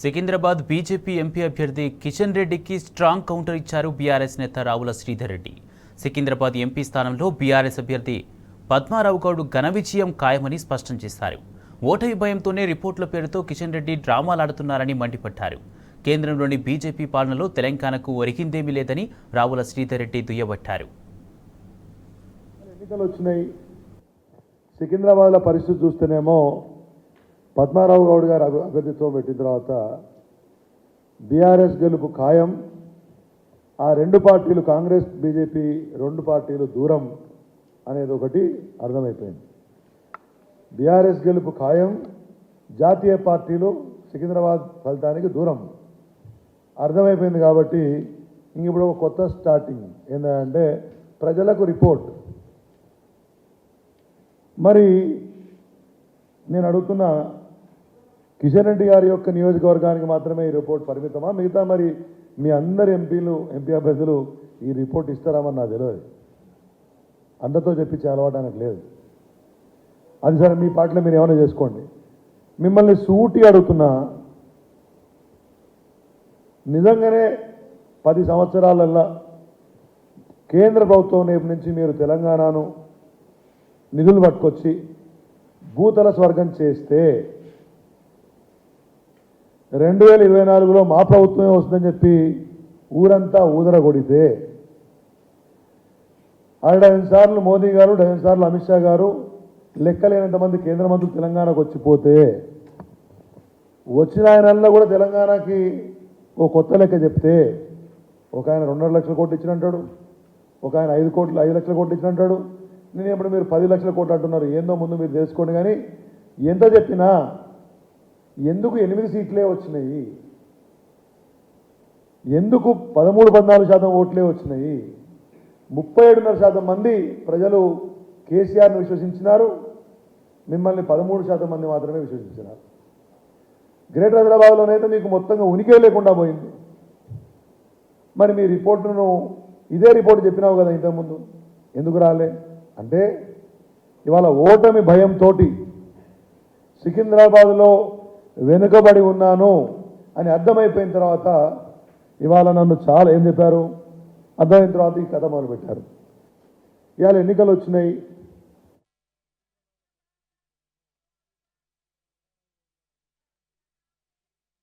Secunderabad BJP MP అభ్యర్థి కిషన్ రెడ్డికి strong counter ఇచ్చారు బీఆర్ఎస్ నేత రావుల శ్రీధర్ రెడ్డి. సికింద్రాబాద్ ఎంపీ స్థానంలో బీఆర్ఎస్ అభ్యర్థి పద్మారావు గౌడ్ ఘన విజయం ఖాయమని స్పష్టం చేశారు. ఓటమి భయంతోనే రిపోర్టుల పేరుతో కిషన్ రెడ్డి డ్రామాలాడుతున్నారని మండిపడ్డారు. కేంద్రంలోని బీజేపీ పాలనలో తెలంగాణకు ఒరిగిందేమీ లేదని రావుల శ్రీధర్ రెడ్డి దుయ్యబట్టారు. ఎన్నికలు వచ్చినాయి. సికింద్రాబాద్లో పరిస్థితి చూస్తేనేమో పద్మారావు గౌడ్ గారు అభ్యర్థిత్వం పెట్టిన తర్వాత బీఆర్ఎస్ గెలుపు ఖాయం. ఆ రెండు పార్టీలు కాంగ్రెస్ బీజేపీ రెండు పార్టీలు దూరం అనేది ఒకటి అర్థమైపోయింది. బీఆర్ఎస్ గెలుపు ఖాయం, జాతీయ పార్టీలు సికింద్రాబాద్ ఫలితానికి దూరం అర్థమైపోయింది. కాబట్టి ఇప్పుడు ఒక కొత్త స్టార్టింగ్ ఏంటంటే ప్రజలకు రిపోర్ట్. మరి నేను అడుగుతున్న కిషన్ రెడ్డి గారి యొక్క నియోజకవర్గానికి మాత్రమే ఈ రిపోర్ట్ పరిమితమా? మిగతా మరి మీ అందరు ఎంపీ అభ్యర్థులు ఈ రిపోర్ట్ ఇస్తారామని నాకు తెలియదు. అందరితో చెప్పించే అలవాటు ఆయనకు లేదు. అది సరే, మీ పార్టీలో మీరు ఏమైనా చేసుకోండి. మిమ్మల్ని సూటి అడుగుతున్నా, నిజంగానే 10 సంవత్సరాలల్లా కేంద్ర ప్రభుత్వం వైపు నుంచి మీరు తెలంగాణను నిధులు పట్టుకొచ్చి భూతల స్వర్గం చేస్తే 2024లో మా ప్రభుత్వమే వస్తుందని చెప్పి ఊరంతా ఊదర కొడితే 6 సార్లు మోదీ గారు, 10 సార్లు అమిత్ షా గారు, లెక్కలేనంతమంది కేంద్ర మంత్రులు తెలంగాణకు వచ్చిపోతే వచ్చిన ఆయనల్లో కూడా తెలంగాణకి ఓ కొత్త లెక్క చెప్తే ఒక ఆయన 2.5 లక్షల కోట్లు ఇచ్చినంటాడు, ఒక ఆయన 5 లక్షల కోట్లు ఇచ్చినంటాడు. నేను ఇప్పుడు మీరు 10 లక్షల కోట్లు అంటున్నారు. ఏందో ముందు మీరు తెలుసుకోండి. కానీ ఎంత చెప్పినా ఎందుకు 8 సీట్లే వచ్చినాయి, ఎందుకు 13-14% ఓట్లే వచ్చినాయి? 37.5% మంది ప్రజలు కేసీఆర్ను విశ్వసించినారు. మిమ్మల్ని 13% మంది మాత్రమే విశ్వసించినారు. గ్రేటర్ హైదరాబాద్లోనైతే మీకు మొత్తంగా ఉనికే లేకుండా పోయింది. మరి మీ రిపోర్టును ఇదే రిపోర్టు చెప్పినావు కదా ఇంతకుముందు, ఎందుకు రాలే? అంటే ఇవాళ ఓటమి భయంతో సికింద్రాబాద్లో వెనుకబడి ఉన్నాను అని అర్థమైపోయిన తర్వాత ఇవాళ నన్ను చాలా ఏం చెప్పారు, అర్థమైన తర్వాత ఈ కథ మొదలుపెట్టారు. ఇవాళ ఎన్నికలు వచ్చినాయి.